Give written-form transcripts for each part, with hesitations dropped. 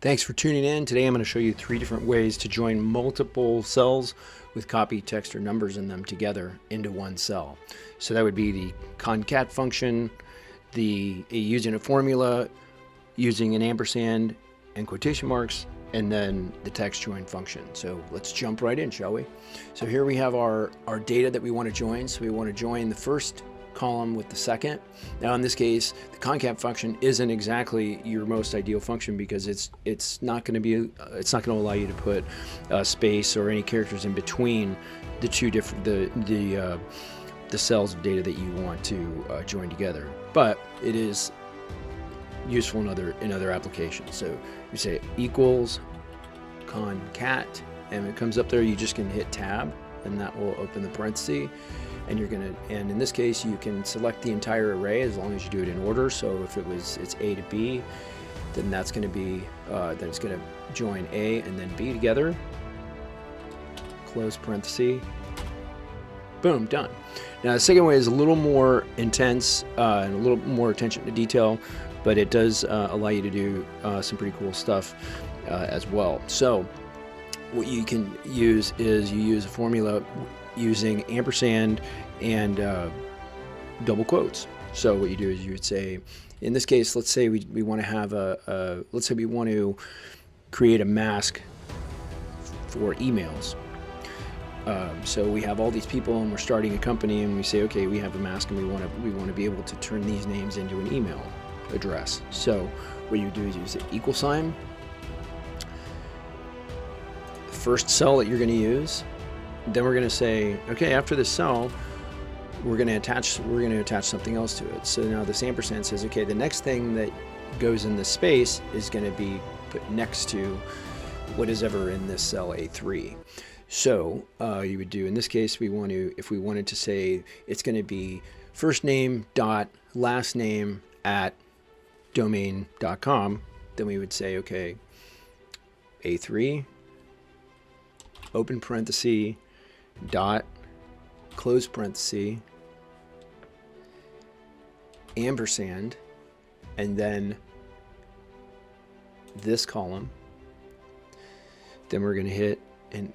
Thanks for tuning in. Today I'm going to show you 3 different ways to join multiple cells with copy, text, or numbers in them together into one cell. So that would be the concat function, using a formula, using an ampersand and quotation marks, and then the text join function. So let's jump right in, shall we? So here we have our data that we want to join. So we want to join the first column with the second. Now in this case, the concat function isn't exactly your most ideal function because it's not going to allow you to put space or any characters in between the two different the cells of data that you want to join together. But it is useful in other applications. So you say equals concat, and when it comes up there, you just can hit tab, and that will open the parenthesis. And and in this case, you can select the entire array as long as you do it in order. So if it's A to B, then that's going to be then it's going to join A and then B together. Close parenthesis. Boom, done. Now the second way is a little more intense and a little more attention to detail, but it does allow you to do some pretty cool stuff as well. So what you can use is you use a formula using ampersand and double quotes. So what you do is you would say, in this case, let's say we want to have let's say we want to create a mask for emails. So we have all these people and we're starting a company, and we say, okay, we have a mask and we want to be able to turn these names into an email address. So what you do is you say equal sign, first cell that you're going to use. Then we're going to say, okay, after this cell, we're going to attach something else to it. So now this ampersand says, okay, the next thing that goes in this space is going to be put next to what is ever in this cell A3. So you would do, in this case, if we wanted to say it's going to be first name dot last name at domain.com, then we would say, okay, A3, open parenthesis, dot, close parenthesis, ampersand, and then this column. Then we're going to hit, and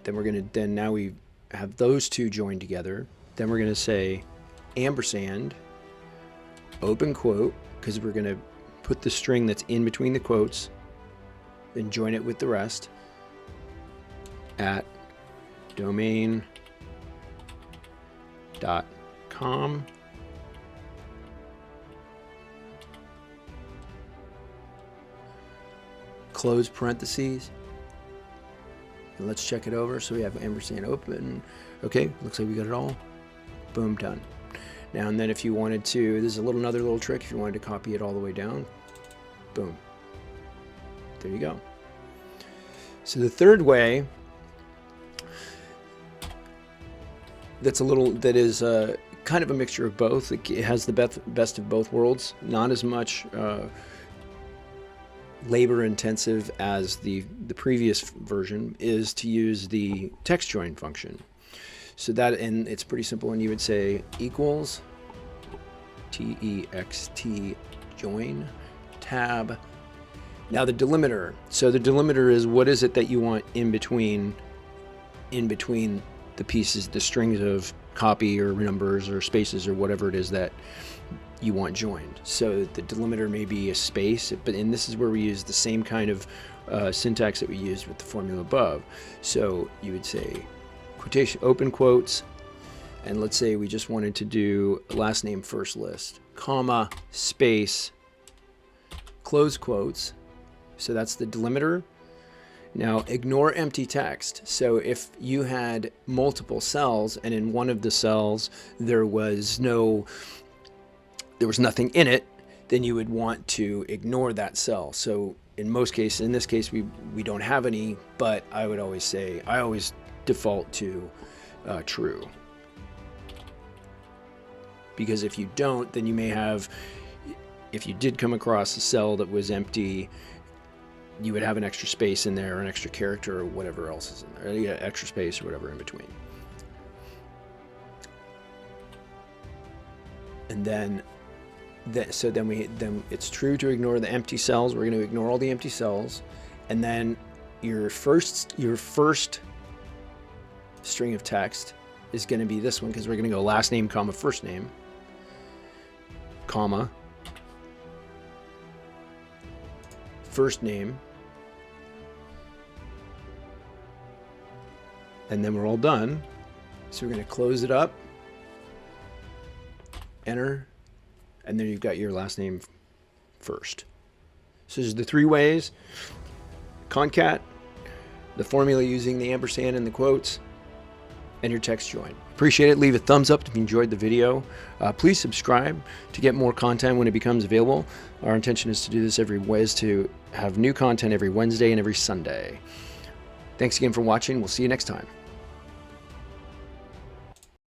then now we have those two joined together. Then we're going to say ampersand, open quote, because we're going to put the string that's in between the quotes and join it with the rest at domain.com, close parentheses, and let's check it over. So we have ampersand open. Okay, looks like we got it all. Boom, done. Now and then if you wanted to, this is another little trick, if you wanted to copy it all the way down, boom, there you go. So the third way that is kind of a mixture of both. It has the best of both worlds. Not as much labor intensive as the previous version is to use the text join function. So and it's pretty simple, and you would say equals text join tab. Now the delimiter. So the delimiter is what is it that you want in between the pieces, the strings of copy or numbers or spaces or whatever it is that you want joined. So the delimiter may be a space, and this is where we use the same kind of syntax that we used with the formula above. So you would say quotation, open quotes, and let's say we just wanted to do last name first list, comma, space, close quotes. So that's the delimiter. Now ignore empty text. So if you had multiple cells and in one of the cells there was nothing in it, then you would want to ignore that cell. So in this case we don't have any, but I always default to true. Because if you don't, then you may have, if you did come across a cell that was empty, you would have an extra space in there, or an extra character, or whatever else is in there. You got extra space or whatever in between. And then So then it's true to ignore the empty cells. We're going to ignore all the empty cells. And then your first string of text is going to be this one, because we're going to go last name, comma, first name, comma, first name, and then we're all done. So we're going to close it up, enter, and then you've got your last name first. So there's the three ways: concat, the formula using the ampersand and the quotes, and your text join. Appreciate it. Leave a thumbs up if you enjoyed the video. Please subscribe to get more content when it becomes available. Our intention is to do this to have new content every Wednesday and every Sunday. Thanks again for watching. We'll see you next time.